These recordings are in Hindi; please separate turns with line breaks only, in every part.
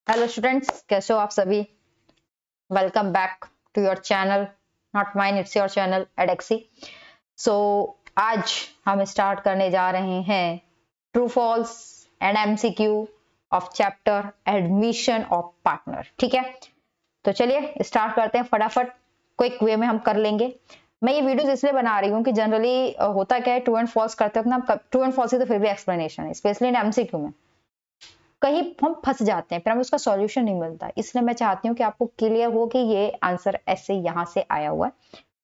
हेलो स्टूडेंट्स, कैसे हो आप सभी। Welcome back to your channel, not mine, it's your channel एडेक्सी। सो आज हम स्टार्ट करने जा रहे हैं true false and MCQ of chapter admission of partner. ठीक है, तो चलिए स्टार्ट करते हैं फटाफट, क्विक वे में हम कर लेंगे। मैं ये वीडियोस इसलिए बना रही हूँ कि जनरली होता क्या है, ट्रू एंड फॉल्स करते वक्त ना, ट्रू एंड फॉल्स की तो फिर भी एक्सप्लेनेशन है, स्पेशली इन एमसीक्यू में कहीं हम फंस जाते हैं, फिर हमें उसका सॉल्यूशन नहीं मिलता। इसलिए मैं चाहती हूँ कि आपको क्लियर हो कि ये आंसर ऐसे यहाँ से आया हुआ है।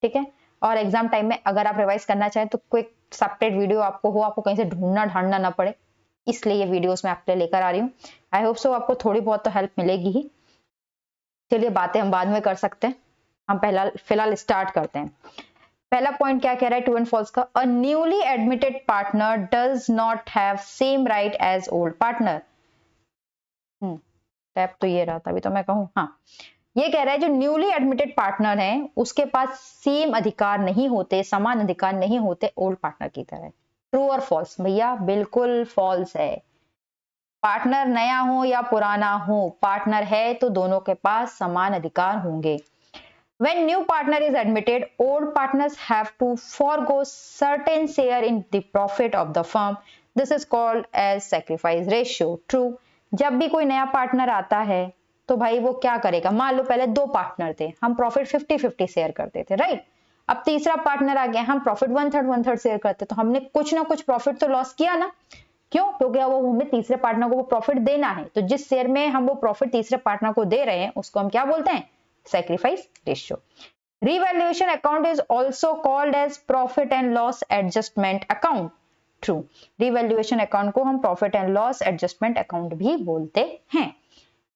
ठीक है, और एग्जाम टाइम में अगर आप रिवाइज करना चाहें तो क्विक सेपरेट वीडियो आपको हो, आपको कहीं से ढूंढना ढांढना ना पड़े, इसलिए ये वीडियोस मैं आपके लिए लेकर आ रही हूँ। आई होप सो आपको थोड़ी बहुत तो हेल्प मिलेगी ही। चलिए बातें हम बाद में कर सकते हैं, हम पहला फिलहाल स्टार्ट करते हैं। पहला पॉइंट क्या कह रहा है ट्रू एंड फॉल्स का, a newly admitted partner does not have same right as old partner. टैप तो ये रहा था, अभी तो मैं कहूँ, हाँ ये कह रहा है जो न्यूली एडमिटेड पार्टनर है उसके पास सेम अधिकार नहीं होते, समान अधिकार नहीं होते ओल्ड पार्टनर की तरह। ट्रू और फॉल्स? भैया बिल्कुल फॉल्स है। पार्टनर नया हो या पुराना हो, पार्टनर है तो दोनों के पास समान अधिकार होंगे। When new partner is admitted, old partners have to forego certain share in the profit of the firm. This is called as sacrifice ratio. True. जब भी कोई नया पार्टनर आता है तो भाई वो क्या करेगा, मान लो पहले दो पार्टनर थे, हम प्रॉफिट 50-50 शेयर करते थे, राइट। अब तीसरा पार्टनर आ गया, हम प्रॉफिट 1/3 शेयर करते, तो हमने कुछ ना कुछ प्रॉफिट तो लॉस किया ना। क्यों? क्योंकि अब वो हमें तीसरे पार्टनर को वो प्रॉफिट देना है, तो जिस शेयर में हम वो प्रॉफिट तीसरे पार्टनर को दे रहे हैं उसको हम क्या बोलते हैं, sacrifice ratio. Revaluation account is also called as profit and loss adjustment account. True. Revaluation account को हम profit and loss adjustment account भी बोलते हैं।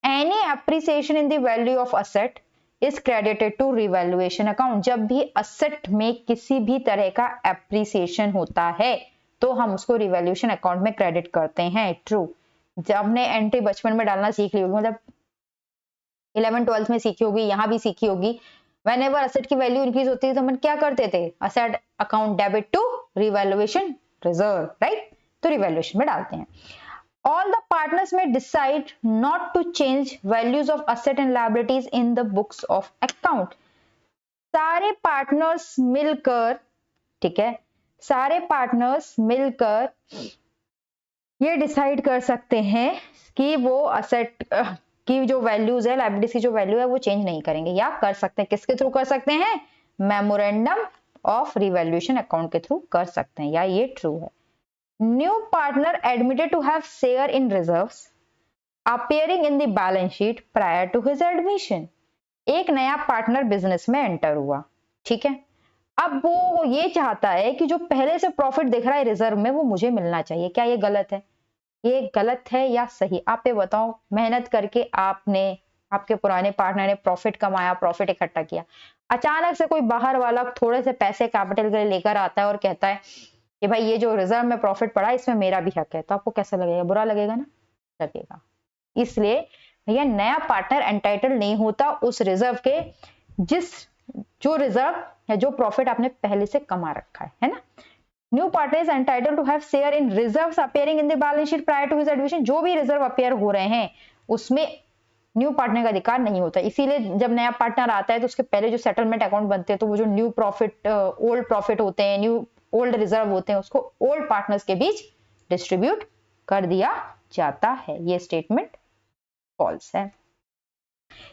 Any appreciation in the value of asset is credited to revaluation account. जब भी asset में किसी भी तरह का appreciation होता है तो हम उसको revaluation account में credit करते हैं। True. जब हमने एंट्री बचपन में डालना सीख ली होगी, मतलब 11-12 में सीखी होगी, यहाँ भी सीखी होगी। Whenever asset की वैल्यू इंक्रीज होती है तो हम क्या करते थे, asset account debit to revaluation reserve, right, तो रिवैल्यूएशन में डालते हैं। All the partners may decide not to change values of asset and liabilities in the books of account. सारे पार्टनर्स मिलकर, ठीक है, सारे पार्टनर्स मिलकर ये डिसाइड कर सकते हैं कि वो असेट की जो वैल्यूज है, लायबिलिटीज की जो वैल्यू है वो चेंज नहीं करेंगे, या कर सकते हैं। किसके थ्रू कर सकते हैं? मेमोरेंडम ऑफ रिवैल्यूएशन अकाउंट के थ्रू कर सकते हैं, या ये ट्रू है। New partner admitted to have share in reserves appearing in the balance sheet prior to his admission. एक नया पार्टनर बिजनेस में एंटर हुआ, ठीक है, अब वो ये चाहता है कि जो पहले से प्रॉफिट दिख रहा है रिजर्व में वो मुझे मिलना चाहिए। क्या ये गलत है? ये गलत है या सही? आप ये बताओ। मेहनत करके आपने, आपके पुराने पार्टनर ने प्रॉफिट कमाया, प्रॉफिट इकट्ठा किया, अचानक से कोई बाहर वाला थोड़े से पैसे कैपिटल के लिए लेकर आता है और कहता है कि भाई ये जो रिजर्व में प्रॉफिट पड़ा इसमें मेरा भी हक है, तो आपको कैसा लगेगा? बुरा लगेगा ना? लगेगा। इसलिए भैया नया पार्टनर एंटाइटल नहीं होता उस रिजर्व के, जिस जो रिजर्व या जो प्रॉफिट आपने पहले से कमा रखा है ना। New partner is entitled to have share in reserves appearing in the balance sheet prior to his admission. जो भी रिजर्व अपेयर हो रहे हैं उसमें न्यू पार्टनर का अधिकार नहीं होता। इसीलिए जब नया पार्टनर आता है तो उसके पहले जो सेटलमेंट अकाउंट बनते हैं तो वो जो न्यू प्रॉफिट, ओल्ड प्रॉफिट होते हैं, न्यू ओल्ड रिजर्व होते हैं, उसको ओल्ड पार्टनर्स के बीच डिस्ट्रीब्यूट कर दिया जाता है। ये स्टेटमेंट फॉल्स है।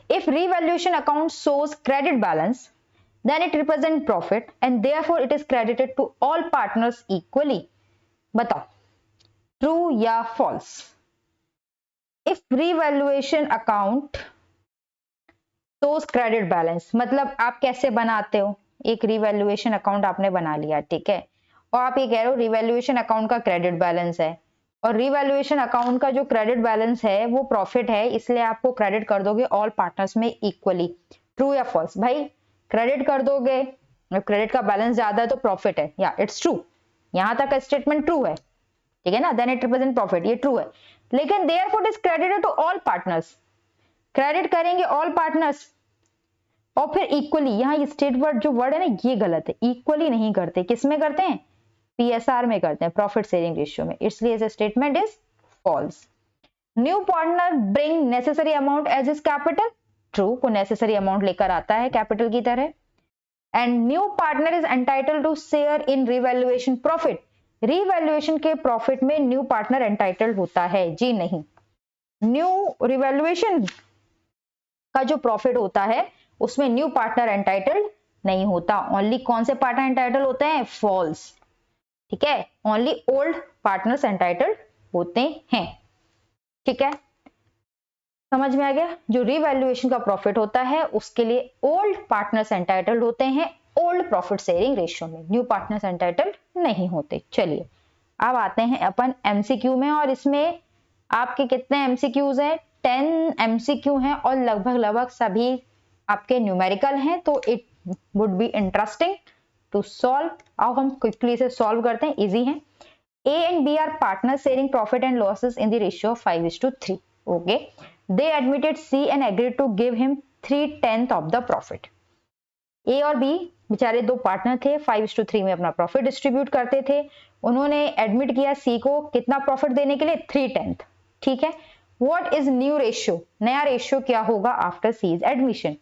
If revaluation account shows credit balance, then it represents profit and therefore it is credited to all partners equally. बताओ true या false? If revaluation account shows credit balance, मतलब आप कैसे बनाते हो, एक revaluation account आपने बना लिया, ठीक है, और आप ये कह रहे हो revaluation account का credit balance है, और रिवैल्यूएशन अकाउंट का जो क्रेडिट बैलेंस है वो प्रॉफिट है, इसलिए आपको क्रेडिट कर दोगे ऑल पार्टनर्स में इक्वली। ट्रू या फॉल्स? भाई क्रेडिट कर दोगे, क्रेडिट का बैलेंस ज्यादा है तो प्रॉफिट है, या इट्स ट्रू। यहां तक का स्टेटमेंट ट्रू है, ठीक है ना, देन इट रिप्रेजेंट प्रॉफिट, ये ट्रू है। लेकिन therefore is credited to all partners, credit करेंगे ऑल पार्टनर्स और फिर इक्वली, यहाँ ये स्टेट वर्ड जो वर्ड है ना ये गलत है, इक्वली नहीं करते। किस में करते हैं? पीएसआर में करते हैं, प्रॉफिट शेयरिंग रेशियो में, इसलिए statement is false. New partner bring necessary amount as is capital, true, को नेसेसरी अमाउंट लेकर आता है कैपिटल की तरह। And new partner is entitled to share in revaluation profit, revaluation के प्रॉफिट में न्यू पार्टनर एंटाइटल्ड होता है? जी नहीं। न्यू रिवैल्यूएशन का जो प्रॉफिट होता है उसमें न्यू पार्टनर एंटाइटल्ड नहीं होता। ओनली कौन से पार्टनर एंटाइटल होते हैं? फॉल्स। ठीक है, ओनली ओल्ड पार्टनर्स एंटाइटल्ड होते हैं। ठीक है, समझ में आ गया? जो रिवैल्यूएशन का प्रॉफिट होता है उसके लिए ओल्ड पार्टनर्स एंटाइटल्ड होते हैं ओल्ड प्रॉफिट शेयरिंग रेशियो में, न्यू पार्टनर्स एंटाइटल्ड नहीं होते। चलिए अब आते हैं अपन एमसीक्यू में, और इसमें आपके कितने एमसीक्यूज हैं? 10 एमसीक्यू हैं और लगभग लगभग सभी आपके न्यूमेरिकल हैं, तो it would be interesting to solve. अब हम क्विकली इसे सॉल्व करते हैं, इजी है। A and B are partners sharing profit and losses in the ratio of 5:3. Okay. They admitted C and agreed to give him 3/10 of the profit. A और B बेचारे दो पार्टनर थे, 5:3 में अपना प्रॉफिट डिस्ट्रीब्यूट करते थे। उन्होंने एडमिट किया C को कितना प्रॉफिट देने के लिए? 3/10। ठीक है। What is new ratio? नया रेशियो क्या होगा आफ्टर C's एडमिशन?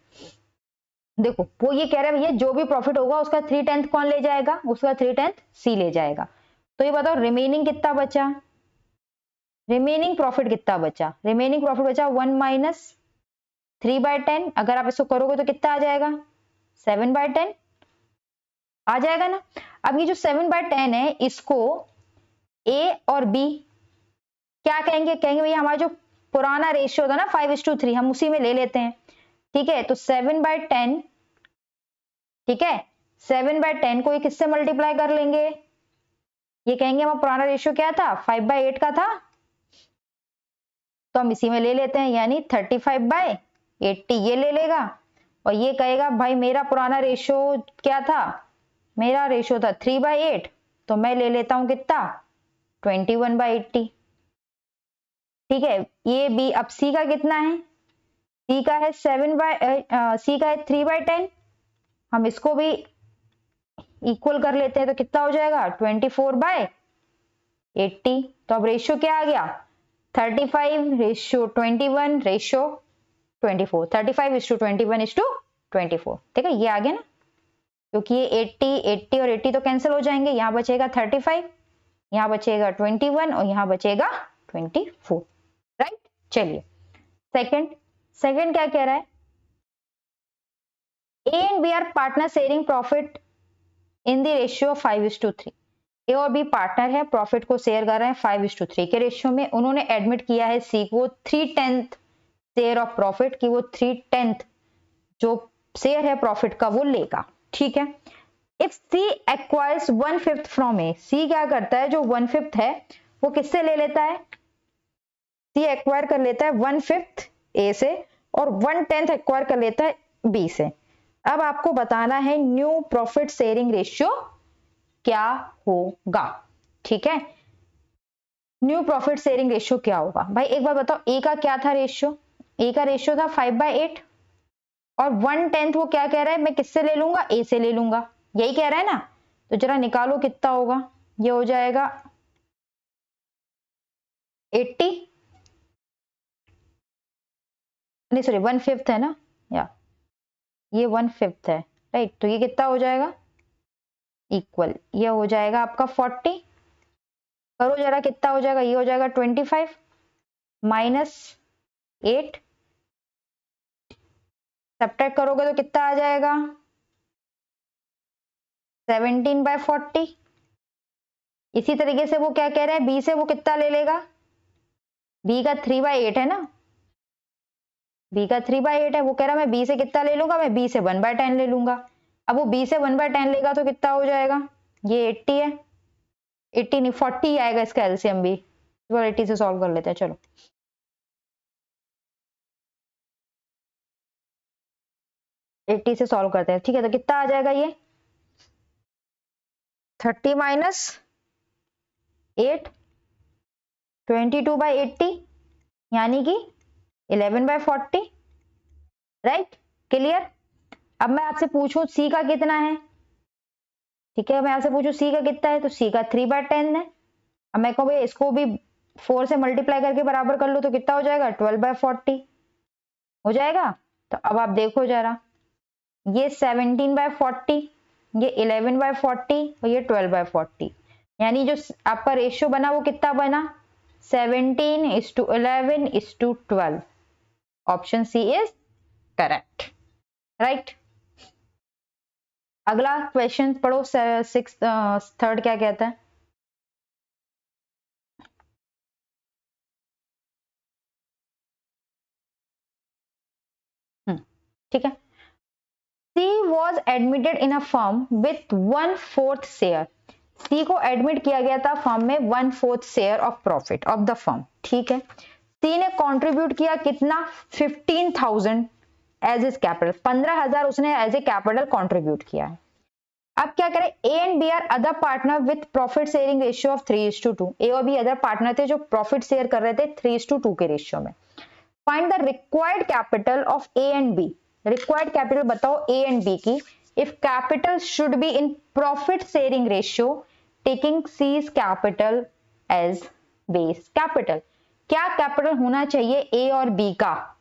देखो वो ये कह रहा है भैया जो भी प्रॉफिट होगा उसका 3/10 कौन ले जाएगा? उसका 3/10 C ले जाएगा। तो ये बताओ रिमेनिंग कितना बचा? रिमेनिंग प्रॉफिट कितना बचा? रिमेनिंग प्रॉफिट बचा 1 माइनस 3/10। अगर आप इसको करोगे तो कितना आ जाएगा? 7/10 आ जाएगा ना। अब ये जो 7/10 है इसको A और B क्या कहेंगे? कहेंगे भैया हमारा जो पुराना रेशियो था ना 5:3 हम उसी में ले लेते हैं। ठीक है, तो 7/10, ठीक है, 7/10 को ये किससे मल्टीप्लाई कर लेंगे? ये कहेंगे हमारा पुराना रेशियो क्या था? 5/8 का था, तो हम इसी में ले लेते हैं, यानी 35/80 ये ले लेगा। और ये कहेगा भाई मेरा पुराना रेशियो क्या था? मेरा रेशियो था 3/8, तो मैं ले लेता हूं कितना? 21/80। ठीक है, ये बी। अब सी का कितना है? सी का है 3/10। हम इसको भी इक्वल कर लेते हैं तो कितना हो जाएगा? 24/80। तो अब रेशियो क्या आ गया? 35:21 रेशियो 24, 35:21:24। ठीक है, ये आ गया ना, क्योंकि ये 80 और 80 तो कैंसिल हो जाएंगे। यहां बचेगा 35, यहां बचेगा 21 और यहां बचेगा 24। राइट। चलिए सेकंड क्या कह रहा है? A and B are partner sharing profit in the ratio 5:3। A और बी पार्टनर है, प्रॉफिट को शेयर कर रहे हैं 5:3 के रेशियो में। उन्होंने एडमिट किया है सी को 3/10 शेयर ऑफ प्रॉफिट, की वो 3/10 जो शेयर है प्रॉफिट का वो लेगा। ठीक है। इफ सी एक्वायर्स 1/5 फ्रॉम ए, सी क्या करता है? जो 1/5 है वो किससे ले लेता है? सी एक्वायर कर लेता है 1/5 ए से और 1/10 एक्वायर कर लेता है बी से। अब आपको बताना है न्यू प्रॉफिट शेयरिंग रेशियो क्या होगा। ठीक है, न्यू प्रॉफिट शेयरिंग रेशियो क्या होगा? भाई एक बार बताओ, ए का क्या था रेशियो? ए का रेशियो था 5/8 और 1/10 वो क्या कह रहा है? मैं किससे ले लूंगा? ए से ले लूंगा, यही कह रहा है ना। तो जरा निकालो कितना होगा। ये हो जाएगा 80, नहीं सॉरी 1/5 है ना, या ये 1/5 है, राइट। तो ये कितना हो जाएगा? इक्वल, ये हो जाएगा आपका 40। करो जरा कितना हो जाएगा? ये हो जाएगा 25 माइनस 8, सब्ट्रैक्ट करोगे तो कितना आ जाएगा? 17/40। इसी तरीके से वो क्या कह रहे हैं? बी से वो कितना ले लेगा? बी का 3/8 है ना, बी का 3/8 है। वो कह रहा है मैं बी से कितना ले लूंगा? मैं बी से 1/10 ले लूंगा। अब वो बी से 1/10 लेगा तो कितना हो जाएगा? ये 80 है, 80 नहीं 40 आएगा इसका एलसीएम भी। 80 से सॉल्व कर लेते हैं, चलो। एट्टी से सॉल्व करते हैं। ठीक है, तो कितना आ जाएगा? ये 30 माइनस 8, 22/80 यानी कि 11/40। Right, clear. अब मैं आपसे पूछूं सी का कितना है? ठीक है, मैं आपसे पूछूं सी का कितना है, तो सी का 3/10 है। अब मैं कहूँ इसको भी 4 से मल्टीप्लाई करके बराबर कर लो तो कितना हो जाएगा 12/40 हो जाएगा। तो अब आप देखो जरा, ये 17/40, ये 11/40 और ये 12/40, यानी जो आपका रेशियो बना वो कितना बना 17:11:12। Option C is correct, right. अगला क्वेश्चन पढ़ो, सिक्स थर्ड क्या कहता है। ठीक है। C was admitted in a firm with 1/4 share। C को एडमिट किया गया था फर्म में 1/4 share of profit of the firm. ठीक है। C ने कंट्रीब्यूट किया कितना 15,000 एज इज कैपिटल, 15,000 उसने एज ए कैपिटल कंट्रीब्यूट किया है। अब क्या करें, A and B are other partner with profit sharing ratio of 3:2। A और बी अदर पार्टनर थे जो प्रॉफिट शेयर कर रहे थे 3:2 के रेशियो में। Find the required capital of A and B. Required capital बताओ ए एंड बी की। If capital should be in profit sharing ratio taking C's capital as base capital. क्या कैपिटल होना चाहिए ए और बी का,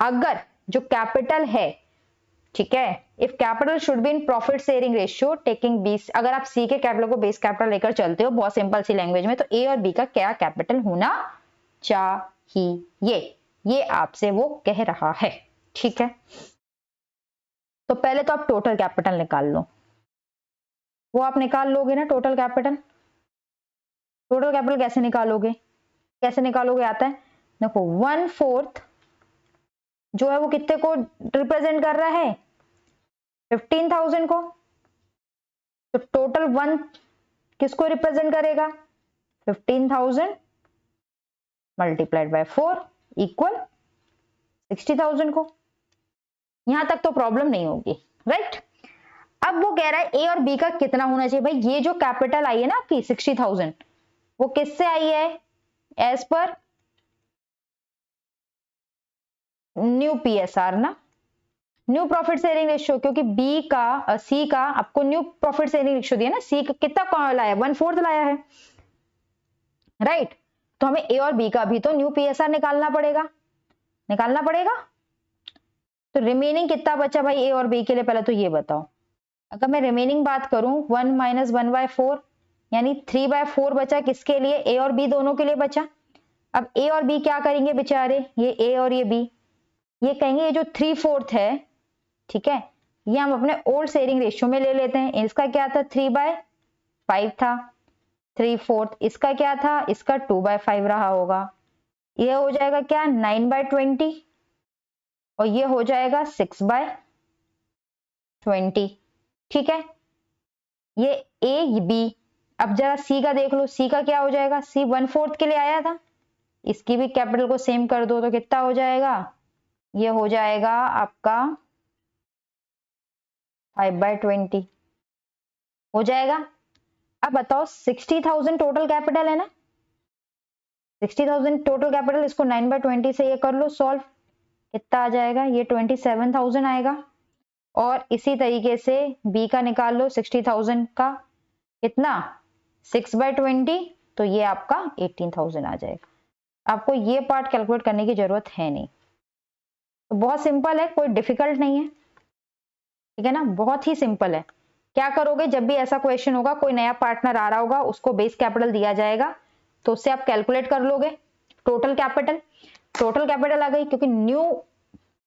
अगर जो कैपिटल है, ठीक है, if capital should be in profit sharing ratio taking B, अगर आप सी के कैपिटल को बेस कैपिटल लेकर चलते हो बहुत सिंपल सी लैंग्वेज में, तो ए और बी का क्या कैपिटल होना चाहिए, ये आपसे वो कह रहा है। ठीक है, तो पहले तो आप टोटल कैपिटल निकाल लो। वो आप निकाल लोगे ना टोटल कैपिटल। टोटल कैपिटल कैसे निकालोगे, कैसे निकालोगे आता है, देखो 1/4 जो है वो कितने को रिप्रेजेंट कर रहा है 15,000 को, तो टोटल 1 किसको रिप्रेजेंट करेगा 15,000 मल्टीप्लाइड बाय 4 इक्वल 60,000 को। यहां तक तो प्रॉब्लम नहीं होगी, राइट। अब वो कह रहा है ए और बी का कितना होना चाहिए। भाई ये जो कैपिटल आई है ना आपकी 60,000, वो किससे आई है, एज पर न्यू पीएसआर ना, न्यू प्रॉफिट शेयरिंग रेशियो, क्योंकि बी का सी का आपको न्यू प्रॉफिट शेयरिंग रेशियो दिया ना, सी कितना लाया 1/4 लाया है, राइट। तो हमें ए और बी का भी तो न्यू पीएसआर निकालना पड़ेगा, निकालना पड़ेगा। तो रिमेनिंग कितना बचा भाई ए और बी के लिए, पहले तो ये बताओ। अगर मैं रिमेनिंग बात करूं 1 - 1/4 यानी 3/4 बचा, किसके लिए, ए और बी दोनों के लिए बचा। अब ए और बी क्या करेंगे बेचारे, ये ए और ये बी, ये कहेंगे ये जो 3/4 है, ठीक है, ये हम अपने ओल्ड शेयरिंग रेशियो में ले लेते हैं। इसका क्या था 3/5 था, 3/4 इसका क्या था, इसका 2/5 रहा होगा। ये हो जाएगा क्या 9/20 और ये हो जाएगा 6/20। ठीक है, ये ए बी। अब जरा सी का देख लो, सी का क्या हो जाएगा, सी 1/4 के लिए आया था, इसकी भी कैपिटल को सेम कर दो तो कितना हो जाएगा, ये हो जाएगा आपका 5/20 हो जाएगा। अब बताओ 60,000 टोटल कैपिटल है ना, 60,000 टोटल कैपिटल, इसको 9/20 से ये कर लो सॉल्व, कितना आ जाएगा, ये 27,000 आएगा। और इसी तरीके से बी का निकाल लो 60,000 का, कितना 6/20, तो ये आपका 18,000 आ जाएगा। आपको ये पार्ट कैलकुलेट करने की जरूरत है नहीं, तो बहुत सिंपल है, कोई डिफिकल्ट नहीं है, ठीक है ना, बहुत ही सिंपल है। क्या करोगे, जब भी ऐसा क्वेश्चन होगा, कोई नया पार्टनर आ रहा होगा, उसको बेस कैपिटल दिया जाएगा, तो उससे आप कैलकुलेट कर लोगे टोटल कैपिटल। टोटल कैपिटल आ गई, क्योंकि न्यू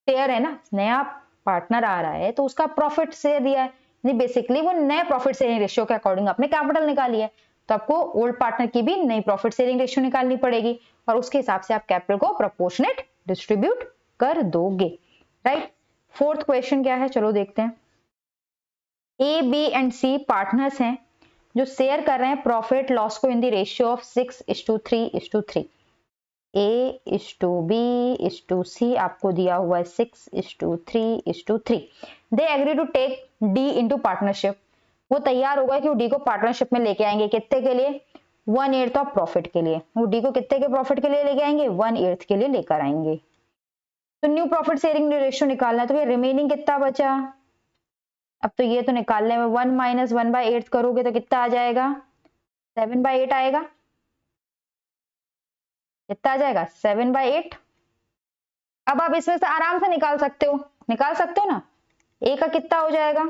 शेयर है ना, नया पार्टनर आ रहा है, तो उसका प्रॉफिट शेयर दिया है, बेसिकली वो नए प्रॉफिट शेयरिंग रेशियो के अकॉर्डिंग अपने कैपिटल निकाली है, तो आपको ओल्ड पार्टनर की भी नई प्रॉफिट शेयरिंग रेशियो निकालनी पड़ेगी, और उसके हिसाब से आप कैपिटल को प्रोपोर्शनेट डिस्ट्रीब्यूट कर दोगे, राइट। फोर्थ क्वेश्चन क्या है, चलो देखते हैं। A B and C partners हैं जो शेयर कर रहे हैं प्रॉफिट लॉस को इन द रेशियो ऑफ 6:3:3। A:B:C आपको दिया हुआ है 6:3:3। They agree to take D into partnership, वो तैयार होगा कि वो डी को पार्टनरशिप में लेके आएंगे, कितने के लिए 1/8 ऑफ प्रॉफिट के लिए। वो डी को कितने के प्रॉफिट के लिए लेके आएंगे 1/8 के लिए लेकर आएंगे। तो न्यू प्रॉफिट शेयरिंग रेशियो निकालना है, तो ये रिमेनिंग कितना बचा, अब तो ये तो निकालने में 1 - 1/8 करोगे तो कितना आ जाएगा 7/8 आएगा। कितना आ जाएगा 7/8। अब आप इसमें से आराम से निकाल सकते हो ना। ए का कितना हो जाएगा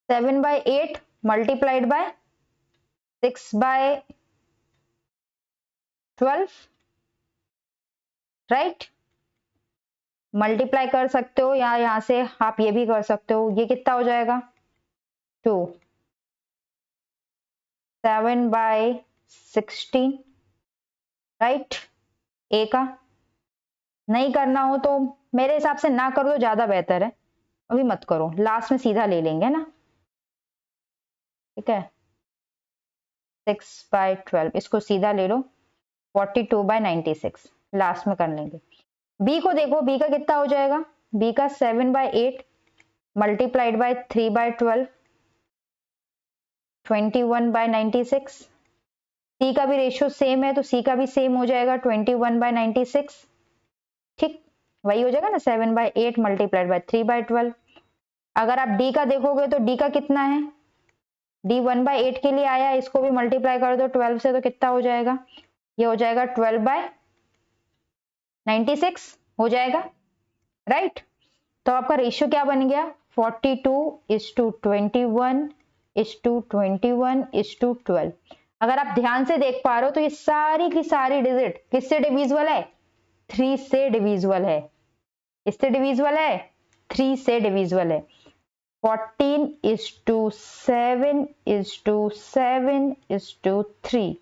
7/8 मल्टीप्लाइड बाय 6/12, राइट। मल्टीप्लाई कर सकते हो या यहां से आप ये भी कर सकते हो। ये कितना हो जाएगा 2 7/16, राइट। ए का नहीं करना हो तो मेरे हिसाब से ना करो तो ज्यादा बेहतर है, अभी मत करो, लास्ट में सीधा ले लेंगे ना, ठीक है। 6/12 इसको सीधा ले लो, 42/96 लास्ट में कर लेंगे। बी को देखो, बी का कितना हो जाएगा, बी का 7/8 मल्टीप्लाइड बाय 3/12 21/96। सी का भी रेशियो सेम है तो सी का भी सेम हो जाएगा 21/96, ठीक। वही हो जाएगा ना 7/8 मल्टीप्लाइड बाय 3/12। अगर आप डी का देखोगे तो डी का कितना है, डी 1/8 के लिए आया, इसको भी मल्टीप्लाई कर दो 12 से तो कितना हो जाएगा, ये हो जाएगा 12/96 हो जाएगा, राइट। तो आपका रेशियो क्या बन गया 42:21:21:12। अगर आप ध्यान से देख पा रहे हो तो ये सारी की सारी डिजिट किससे डिविजिबल है, 3 से डिविजिबल है। इससे डिविजिबल है, 3 से डिविजिबल है। 14:7:7:3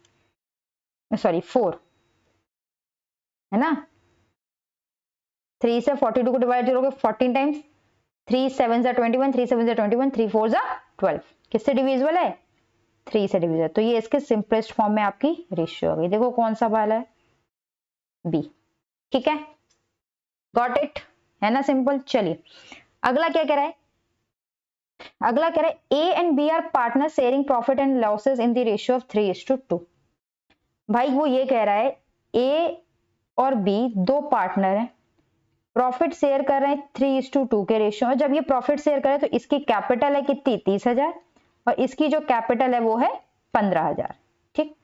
सॉरी 4 है ना। 3 से 42 को डिवाइड करोगे 14 टाइम्स, 3 7 21, 3 7 21, 3 4 12। किससे डिविजिबल है, 3 से डिविजिबल। तो ये इसके सिंपलेस्ट फॉर्म में आपकी रेशियो हो गई। देखो कौन सा वाला है, बी, ठीक है। गॉट इट, है ना सिंपल। चलिए अगला क्या कह रहा है, अगला कह रहा है A and B are partner sharing profit and losses in the ratio of 3:2। भाई वो ये कह रहा है ए और बी दो पार्टनर हैं, प्रॉफिट शेयर कर रहे हैं 3:2 के रेशियो में। जब ये प्रॉफिट शेयर करे तो इसकी कैपिटल है कितनी 30,000 और इसकी जो कैपिटल है वो है 15,000, ठीक।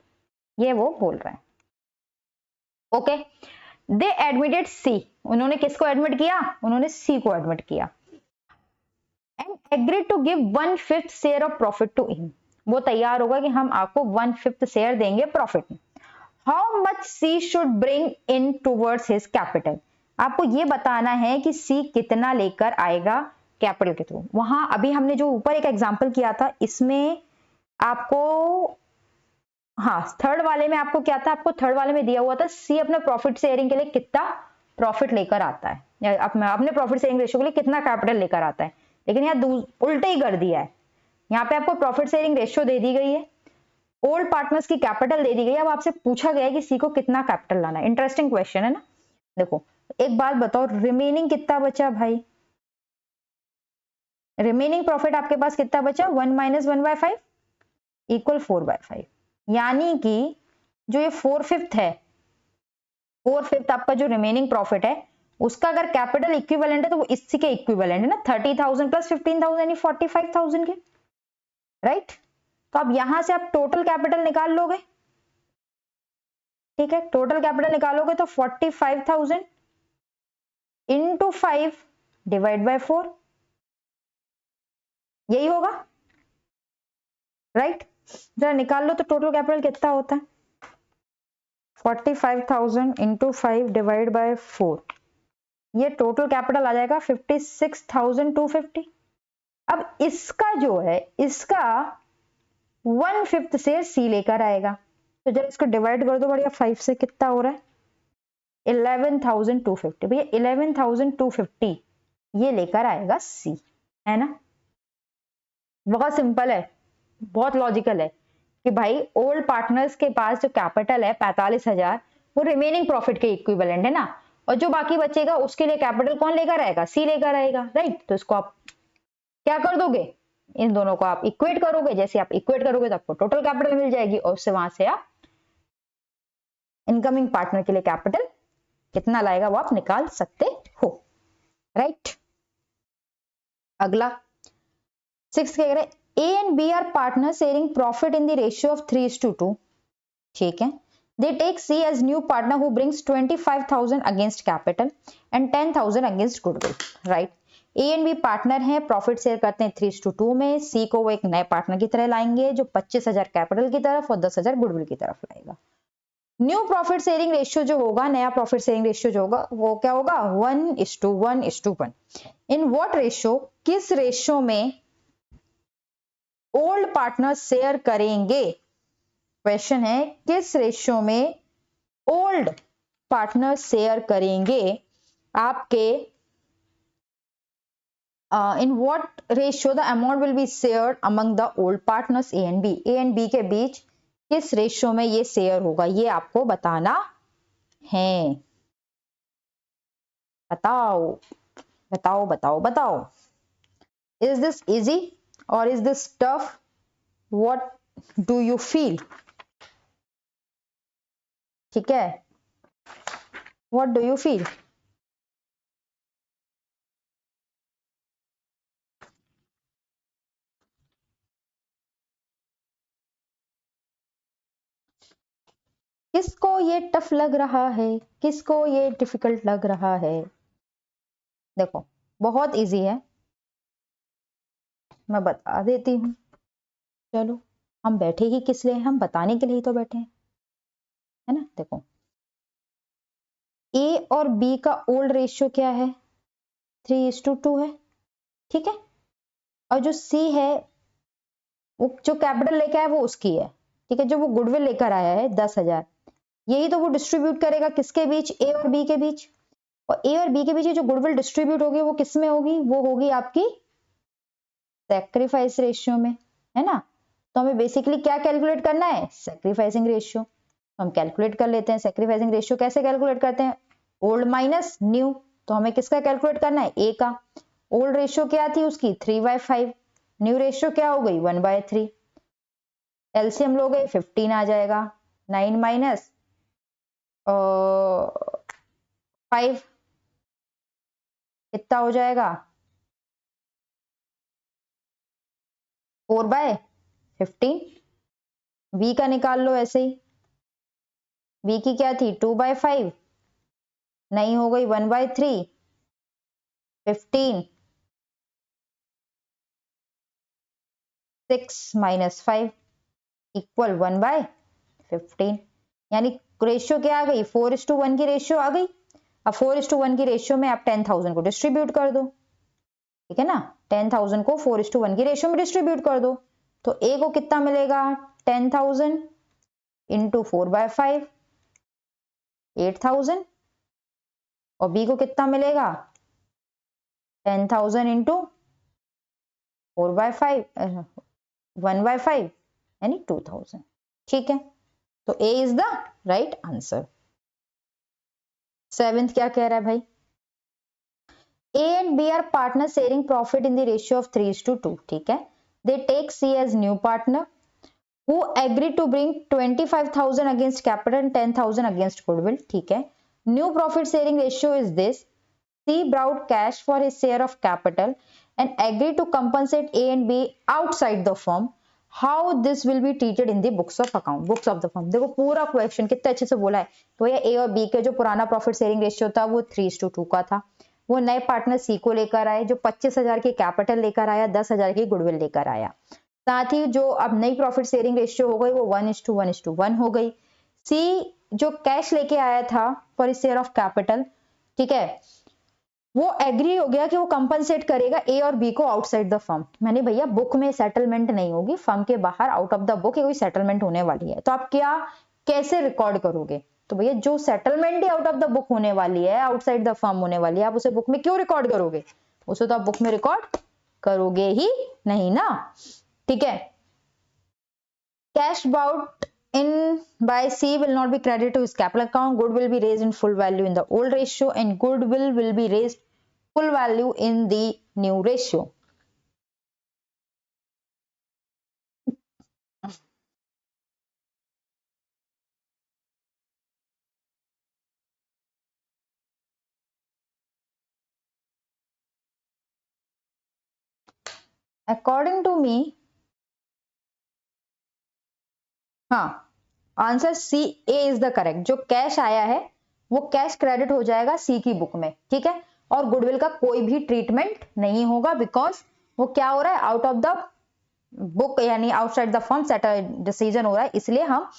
ये वो बोल रहे हैं, ओके। दे एडमिटेड सी, उन्होंने किसको एडमिट किया, उन्होंने सी को एडमिट किया। And agreed to give 1/5 share of profit to him, वो तैयार होगा कि हम आपको 1/5 शेयर देंगे प्रॉफिट में। How much see should bring in towards his capital, आपको ये बताना है कि सी कितना लेकर आएगा कैपिटल के थ्रू। वहां अभी हमने जो ऊपर एक एग्जांपल किया था इसमें आपको, हाँ थर्ड वाले में आपको क्या था, आपको थर्ड वाले में दिया हुआ था सी अपने प्रॉफिट शेयरिंग के लिए कितना प्रॉफिट लेकर आता है, या अपने प्रॉफिट शेयरिंग रेशियो के लिए कितना कैपिटल लेकर आता है। लेकिन यहाँ उल्टे ही कर दिया है, यहाँ पे आपको प्रॉफिट शेयरिंग रेशियो दे दी गई है, ओल्ड पार्टनर्स की कैपिटल दे दी गई है। अब आपसे पूछा गया है कि सी को कितना कैपिटल लाना है। इंटरेस्टिंग क्वेश्चन है ना। देखो एक बात बताओ, रिमेनिंग कितना बचा भाई, रिमेनिंग प्रॉफिट आपके पास कितना बचा, 1 - 1/5 इक्वल 4/5। यानी कि जो ये 4/5 है, 4/5 आपका जो रिमेनिंग प्रॉफिट है उसका अगर कैपिटल इक्विवेलेंट है तो वो इसी के इक्विवेलेंट है ना, 30,000 प्लस 15,000 यानी 45,000 के, राइट। तो अब यहां से आप टोटल कैपिटल निकाल लोगे, ठीक है। टोटल कैपिटल निकालोगे तो 45,000 इंटू 5 डिवाइड बाय 4, यही होगा, राइट। जरा निकाल लो तो टोटल कैपिटल कितना होता है, 45,000 इंटू 5 डिवाइड बाय 4, ये टोटल कैपिटल आ जाएगा 56,250। अब इसका जो है, इसका 1/5 शेयर सी लेकर आएगा, तो जब इसको डिवाइड कर दो बढ़िया 5 से, कितना हो रहा है 11,250। भैया 11,250 ये लेकर आएगा सी, है ना। बहुत सिंपल है, बहुत लॉजिकल है कि भाई ओल्ड पार्टनर्स के पास जो कैपिटल है 45,000 वो रिमेनिंग प्रॉफिट के इक्विवेलेंट है ना, और जो बाकी बचेगा उसके लिए कैपिटल कौन लेकर आएगा, सी लेकर आएगा, राइट। तो इसको आप क्या कर दोगे, इन दोनों को आप इक्वेट करोगे, जैसे आप इक्वेट करोगे तो आपको टोटल कैपिटल मिल जाएगी और उससे वहां से आप इनकमिंग पार्टनर के लिए कैपिटल कितना लाएगा वो आप निकाल सकते हो, राइट। अगला 6 कह रहे A and B are partner sharing profit in the ratio of 3:2, ठीक है। They take C as new partner who brings 25,000 against capital and 10,000 against goodwill, right? A and B partner हैं, प्रॉफिट शेयर करते हैं 3:2 में। सी को वो एक नए पार्टनर की तरह लाएंगे जो 25,000 कैपिटल की तरफ और 10,000 गुडविल की तरफ लाएगा। न्यू प्रॉफिट शेयरिंग रेशियो जो होगा, नया प्रॉफिट शेयरिंग रेशियो जो होगा वो क्या होगा? 1:1:1। In what ratio? किस रेशियो में ओल्ड पार्टनर शेयर करेंगे? क्वेश्चन है किस रेशियो में ओल्ड पार्टनर शेयर करेंगे आपके। In what ratio the amount will be shared among the old partners A and B. A and B के बीच किस रेशियो में ये शेयर होगा, ये आपको बताना है। बताओ बताओ बताओ बताओ। इज दिस इजी और is this tough? What do you feel? ठीक है, व्हाट डू यू फील? किसको ये टफ लग रहा है, किसको ये डिफिकल्ट लग रहा है? देखो बहुत इजी है, मैं बता देती हूँ। चलो, हम बैठे ही किस लिए? हम बताने के लिए ही तो बैठे हैं, है ना। देखो ए और बी का ओल्ड रेशियो क्या है? 3:2 है, ठीक है। और जो सी है वो जो कैपिटल लेके आया वो उसकी है, ठीक है। जो वो गुडविल लेकर आया है 10,000, यही तो वो डिस्ट्रीब्यूट करेगा किसके बीच? ए और बी के बीच। और ए और बी के बीच जो गुडविल डिस्ट्रीब्यूट होगी वो किस में होगी? वो होगी आपकी सैक्रिफाइस रेशियो में, है ना। तो हमें बेसिकली क्या कैलकुलेट करना है? Sacrificing ratio. हम कैलकुलेट कर लेते हैं सैक्रिफाइसिंग रेशियो। कैसे कैलकुलेट करते हैं? Old minus new. तो हमें किसका कैलकुलेट करना है? ए का। ओल्ड रेशियो क्या थी उसकी? 3/5। न्यू रेशियो क्या हो गई? 1/3। एलसीएम लोगे 15 आ जाएगा। 9 माइनस 5 कितना हो जाएगा? 4/15। बी का निकाल लो ऐसे ही। बी की क्या थी? 2/5, नहीं हो गई 1/3। 15 6 माइनस 5 इक्वल 1/15। यानी रेशियो क्या आ गई? 4:1 की रेशियो आ गई। अब 4:1 की रेशियो में आप 10,000 को डिस्ट्रीब्यूट कर दो, ठीक है ना। 10,000 को 4:1 की रेशियो में डिस्ट्रीब्यूट कर दो तो ए को कितना मिलेगा? 10,000 इंटू 4/5 8,000। और बी को कितना मिलेगा? 10,000 इंटू 4/5 1/5 यानी 2,000, ठीक है। तो a is the right answer. Seventh क्या कह रहा है भाई? A and B are partners sharing profit in the ratio of 3:2, ठीक है। They take C as new partner who agree to bring 25,000 against capital and 10,000 against goodwill, ठीक है। New profit sharing ratio is this: C brought cash for his share of capital and agree to compensate A and B outside the firm. How this will be treated in the books of account, books of the firm। देखो पूरा क्वेश्चन कितने अच्छे से बोला है। तो ये A और B के जो पुराना प्रॉफिट शेयरिंग रेशियो था वो 3:2 का था। वो नए पार्टनर सी को लेकर आए जो 25,000 की कैपिटल लेकर आया, 10,000 की गुडविल लेकर आया। साथ ही जो अब नई प्रॉफिट शेयरिंग रेशियो हो गई वो 1:1:1 हो गई। सी जो कैश लेके आया था फॉर शेयर ऑफ कैपिटल, ठीक है, वो एग्री हो गया कि वो कंपनसेट करेगा ए और बी को आउटसाइड द फर्म। मैंने भैया बुक में सेटलमेंट नहीं होगी, फर्म के बाहर आउट ऑफ द बुक कोई सेटलमेंट होने वाली है तो आप क्या कैसे रिकॉर्ड करोगे? तो भैया जो settlement he out of the book होने वाली है, आउटसाइड द फर्म होने वाली है, आप उसे बुक में क्यों रिकॉर्ड करोगे? उसे तो आप बुक में रिकॉर्ड करोगे ही नहीं ना, ठीक है। Cash brought in by C will not be credited to his capital account. Good will be raised in full value in the old ratio and goodwill will be raised full value in the new ratio. According to me, हाँ answer C A is the correct. जो कैश आया है वो कैश क्रेडिट हो जाएगा सी की बुक में, ठीक है। और गुडविल का कोई भी ट्रीटमेंट नहीं होगा, बिकॉज वो क्या हो रहा है, आउट ऑफ द बुक यानी outside the firm set decision हो रहा है, इसलिए हम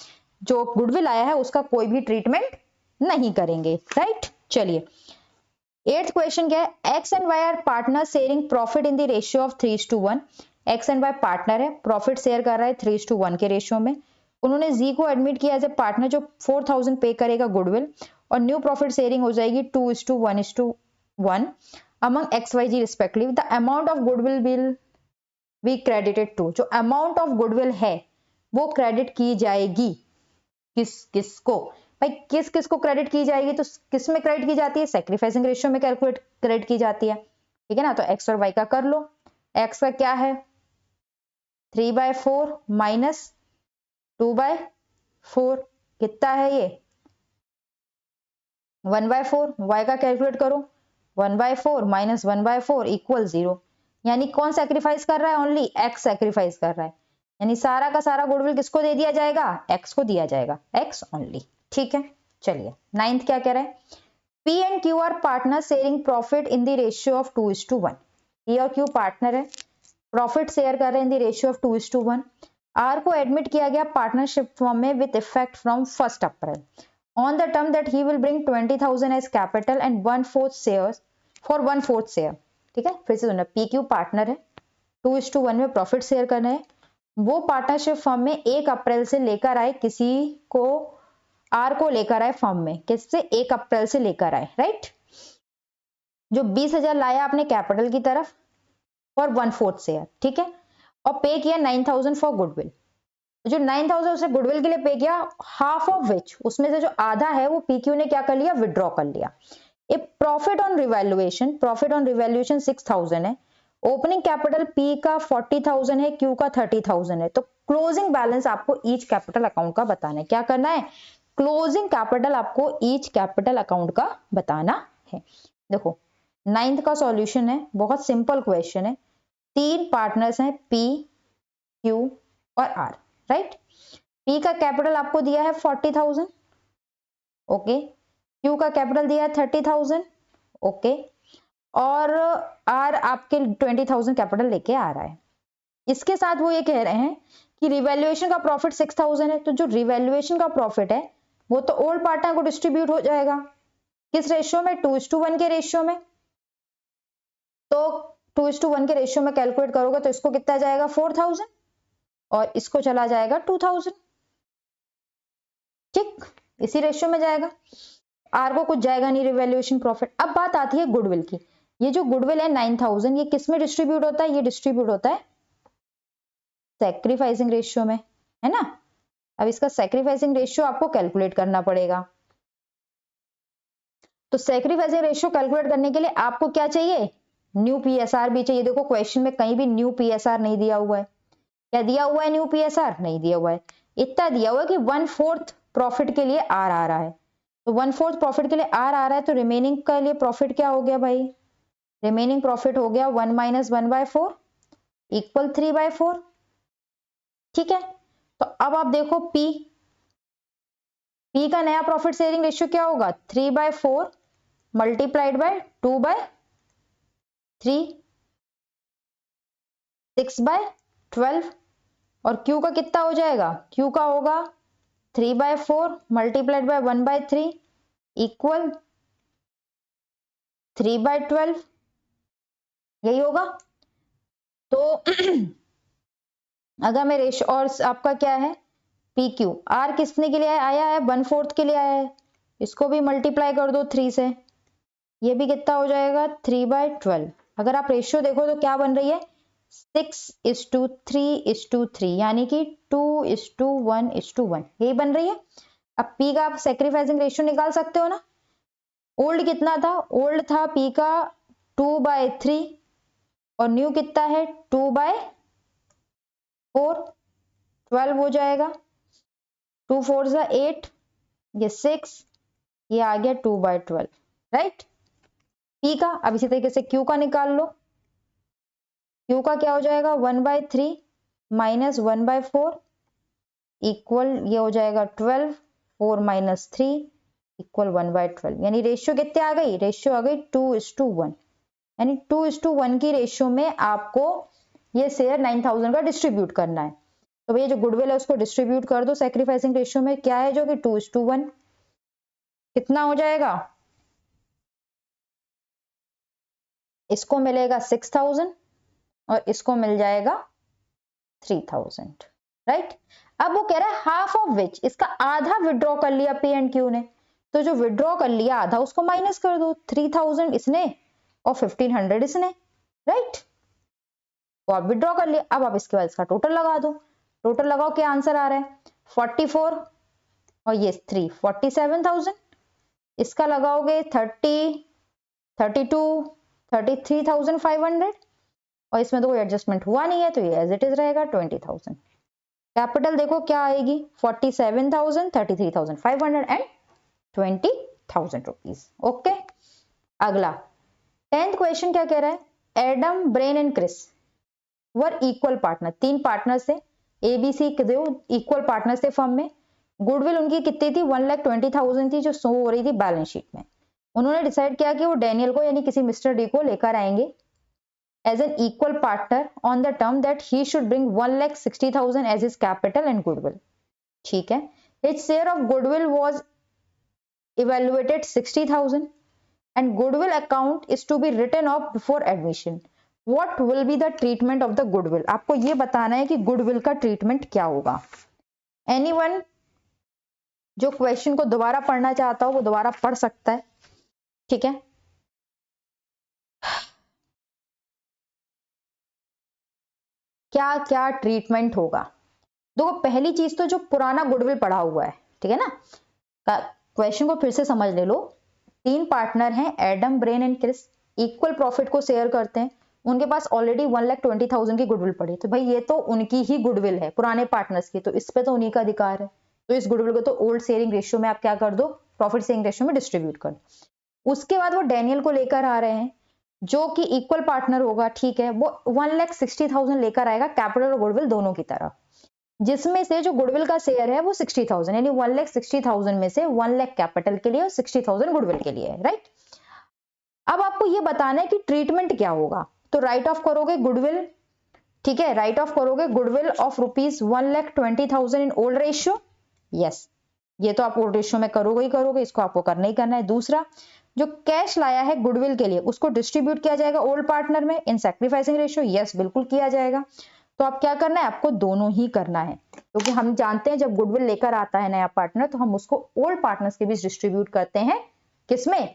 जो गुडविल आया है उसका कोई भी ट्रीटमेंट नहीं करेंगे, राइट। चलिए 8th क्वेश्चन क्या है, X and Y are partner sharing profit in the ratio of 3:1। X and Y partner है, प्रॉफिट शेयर कर रहा है 3:1 के रेशियो में। उन्होंने जी को एडमिट किया एज ए पार्टनर जो 4000 पे करेगा गुडविल, और न्यू प्रॉफिट शेयरिंग हो जाएगी 2:1:1 among X Y Z respectively. The amount of goodwill will be credited to, जो अमाउंट ऑफ गुडविल है वो क्रेडिट की जाएगी किसको भाई, किस को क्रेडिट की जाएगी, तो किस में क्रेडिट की जाती है, सेक्रीफाइसिंग रेशियो में कैलकुलेट क्रेडिट की जाती है, ठीक है ना। तो एक्स और वाई का कर लो। एक्स का क्या है 3/4 माइनस 2/4, कितना है ये 1/4। वाई का कैलकुलेट करो, 1/4 माइनस 1/4 इक्वल 0। यानी कौन सेक्रीफाइस कर रहा है, ओनली एक्स सेक्रीफाइस कर रहा है, यानी सारा का सारा गुडविल किसको दे दिया जाएगा, एक्स को दिया जाएगा, एक्स ओनली, ठीक है। चलिए 9th क्या कह रहा है, P and Q are partner sharing profit in the ratio of 2:1। P और क्यू पार्टनर है, प्रॉफिट शेयर कर रहे हैं in the ratio of 2:1। R को एडमिट किया गया पार्टनरशिप फॉर्म में with effect from 1 April on the term that he will bring 20,000 as capital and 1/4 shares for 1/4 share, ठीक है। फिर से सुनना, पी क्यू पार्टनर है, 2:1 में प्रॉफिट शेयर करना है, वो पार्टनरशिप फर्म में 1 अप्रैल से लेकर आए, किसी को आर को लेकर आए फर्म में, किससे 1 अप्रैल से लेकर आए, राइट। जो 20,000 लाया अपने कैपिटल की तरफ और 1/4 शेयर, ठीक है, और पे किया 9,000 फॉर गुडविल। जो 9,000 उसने गुडविल के लिए पे किया, हाफ ऑफ विच, उसमें से जो आधा है वो पीक्यू ने क्या कर लिया, विड्रॉ कर लिया। A profit on revaluation, profit on revaluation 6,000 है, ओपनिंग कैपिटल पी का 40,000 है, क्यू का 30,000 है। तो क्लोजिंग बैलेंस आपको ईच कैपिटल अकाउंट का बताना है। क्या करना है, क्लोजिंग कैपिटल आपको ईच कैपिटल अकाउंट का बताना है। देखो 9th का सॉल्यूशन है, बहुत सिंपल क्वेश्चन है। 3 पार्टनर्स हैं, पी क्यू और आर, राइट। पी का कैपिटल आपको दिया है 40,000, ओके। क्यू का कैपिटल दिया है 30,000, ओके। और आर आपके 20,000 कैपिटल लेके आ रहा है। इसके साथ वो ये कह रहे हैं कि रिवैल्यूएशन का प्रॉफिट 6,000 है, तो जो रिवैल्यूएशन का प्रॉफिट है वो तो ओल्ड पार्टनर को डिस्ट्रीब्यूट हो जाएगा, किस रेशियो में, 2:1 के रेशियो में। तो 2:1 के रेशियो में कैलकुलेट करोगे तो इसको कितना जाएगा 4,000 और इसको चला जाएगा 2,000, ठीक, इसी रेशियो में जाएगा, आर को कुछ जाएगा नहीं रिवैल्यूएशन प्रॉफिट। अब बात आती है गुडविल की। ये जो गुडविल है 9,000, ये किस में डिस्ट्रीब्यूट होता है, ये डिस्ट्रीब्यूट होता है सैक्रिफाइसिंग रेशियो में, है ना। अब इसका सैक्रिफाइसिंग रेशियो आपको कैलकुलेट करना पड़ेगा। तो सैक्रिफाइसिंग रेशियो कैलकुलेट करने के लिए आपको क्या चाहिए, न्यू पीएसआर भी चाहिए। देखो क्वेश्चन में कहीं भी न्यू पीएसआर नहीं दिया हुआ है, क्या दिया हुआ है, न्यू पीएसआर नहीं दिया हुआ है। इतना दिया हुआ है कि 1/4 प्रॉफिट के लिए आर आ रहा है, तो 1/4 प्रॉफिट के लिए आर आ रहा है, तो रिमेनिंग के लिए प्रॉफिट क्या हो गया भाई, रिमेनिंग प्रॉफिट हो गया 1 - 1/4 इक्वल 3/4, ठीक है। तो अब आप देखो पी का नया प्रॉफिट शेयरिंग रेशियो क्या होगा, 3/4 मल्टीप्लाइड बाय 2/3 6/12, और क्यू का कितना हो जाएगा, क्यू का होगा 3/4 मल्टीप्लाइड बाय 1/3 इक्वल 3/12, यही होगा। तो अगर मैं रेशियो, और आपका क्या है पी क्यू, आर किसने के लिए आया है 1/4 के लिए आया है, इसको भी मल्टीप्लाई कर दो 3 से, ये भी कितना हो जाएगा 3/12। अगर आप रेशियो देखो तो क्या बन रही है 6:3:3, यानी कि 2:1:1, यही बन रही है। अब पी का आप सैक्रिफाइसिंग रेशियो निकाल सकते हो ना, ओल्ड कितना था, ओल्ड था पी का 2/3 और न्यू कितना है 2/4, 12 हो जाएगा, 2 4 8, ये 6, ये आ गया 2/12, राइट। पी का, अब इसी तरीके से क्यू का निकाल लो, क्यू का क्या हो जाएगा 1/3 - 1/4 इक्वल ये हो जाएगा 12, 4 माइनस 3 इक्वल 1/12, यानी रेशियो कितने आ गई, रेशियो आ गई 2:1, यानी 2:1 की रेशियो में आपको ये शेयर 9000 का डिस्ट्रीब्यूट करना है। तो भैया जो गुडविल है उसको डिस्ट्रीब्यूट कर दो सैक्रिफाइसिंग रेशियो में, क्या है जो कि 2:1, कितना हो जाएगा, इसको मिलेगा 6000 और इसको मिल जाएगा 3000, राइट। अब वो कह रहा है हाफ ऑफ विच, इसका आधा विड्रॉ कर लिया पी एंड क्यू ने, तो जो विड्रॉ कर लिया आधा उसको माइनस कर दो, 3000 इसने और 1500 इसने, राइट। तो आप विड्रॉ कर लिया, अब आप इसके बाद इसका टोटल लगा दो, टोटल लगाओ क्या आंसर आ रहा है, 44 और ये 3 47,000, इसका लगाओगे 30 32 33,500 और इसमें तो कोई एडजस्टमेंट हुआ नहीं है तो ये एज इट इज रहेगा 20,000। कैपिटल देखो क्या आएगी 47,000 33,500 एंड 20,000 रुपीज। ओके, अगला 10th क्वेश्चन क्या कह रहा है, Adam Brain and Chris were equal partner, 3 partners थे, एबीसी इक्वल पार्टनर्स थे फर्म में, गुडविल उनकी कितनी थी 1,20,000 थी जो शो हो रही थी बैलेंस शीट में। उन्होंने डिसाइड किया कि वो डैनियल को यानी किसी मिस्टर डी को लेकर आएंगे as an equal partner on the term that he should bring 1,60,000 as his capital and goodwill, ठीक है। His share of goodwill was evaluated 60,000 and goodwill account is to be written off before admission. What will be the treatment of the goodwill? आपको ये बताना है कि goodwill का treatment क्या होगा। Anyone जो क्वेश्चन को दोबारा पढ़ना चाहता हो वो दोबारा पढ़ सकता है, ठीक है। क्या क्या ट्रीटमेंट होगा, देखो पहली चीज तो जो पुराना गुडविल पड़ा हुआ है, ठीक है ना, क्वेश्चन को फिर से समझ ले लो। 3 पार्टनर हैं Adam Brain and Chris, equal profit को शेयर करते हैं, उनके पास ऑलरेडी 1,20,000 की गुडविल पड़ी, तो भाई ये तो उनकी ही गुडविल है पुराने पार्टनर्स की, तो इस पे तो उन्हीं का अधिकार है, तो इस गुडविल को तो ओल्ड शेयरिंग रेशियो में आप क्या कर दो, प्रॉफिट शेयरिंग रेशियो में डिस्ट्रीब्यूट कर दो। उसके बाद वो डैनियल को लेकर आ रहे हैं जो कि इक्वल पार्टनर होगा, ठीक है, वो 1,60,000 लेकर आएगा कैपिटल और गुडविल दोनों की तरफ, जिसमें से जो गुडविल का शेयर है वो 60,000, यानी 1,60,000 में से 1 लाख कैपिटल के लिए और 60,000 गुडविल के लिए है, राइट। अब आपको ये बताना है कि ट्रीटमेंट क्या होगा, तो राइट ऑफ करोगे गुडविल, ठीक है, राइट ऑफ करोगे goodwill of ₹1,20,000 in old ratio, yes, ये तो आप ओल्ड रेशियो में करोगे ही करोगे, इसको आपको करना ही करना है। दूसरा, जो कैश लाया है गुडविल के लिए उसको डिस्ट्रीब्यूट किया जाएगा ओल्ड पार्टनर में इन सैक्रिफाइसिंग रेशियो, यस बिल्कुल किया जाएगा। तो आप क्या करना है, आपको दोनों ही करना है, क्योंकि हम जानते हैं जब गुडविल लेकर आता है नया पार्टनर तो हम उसको ओल्ड पार्टनर्स के बीच डिस्ट्रीब्यूट करते हैं, किसमें,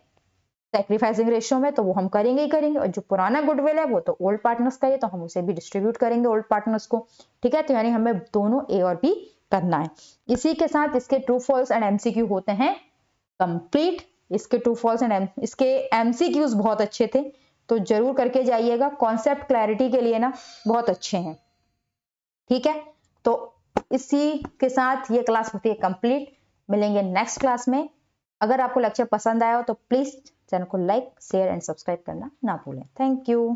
सैक्रिफाइसिंग रेशियो में, तो वो हम करेंगे ही करेंगे। और जो पुराना गुडविल है वो तो ओल्ड पार्टनर्स का है, तो हम उसे भी डिस्ट्रीब्यूट करेंगे ओल्ड पार्टनर्स को, ठीक है। तो यानी हमें दोनों ए और बी करना है। इसी के साथ इसके ट्रू फॉल्स एंड एमसीक्यू होते हैं कंप्लीट। इसके ट्रू फॉल्स एंड इसके एमसीक्यूज बहुत अच्छे थे, तो जरूर करके जाइएगा, कॉन्सेप्ट क्लैरिटी के लिए ना बहुत अच्छे हैं, ठीक है। तो इसी के साथ ये क्लास होती है कंप्लीट, मिलेंगे नेक्स्ट क्लास में। अगर आपको लेक्चर पसंद आया हो तो प्लीज चैनल को लाइक शेयर एंड सब्सक्राइब करना ना भूलें। Thank you.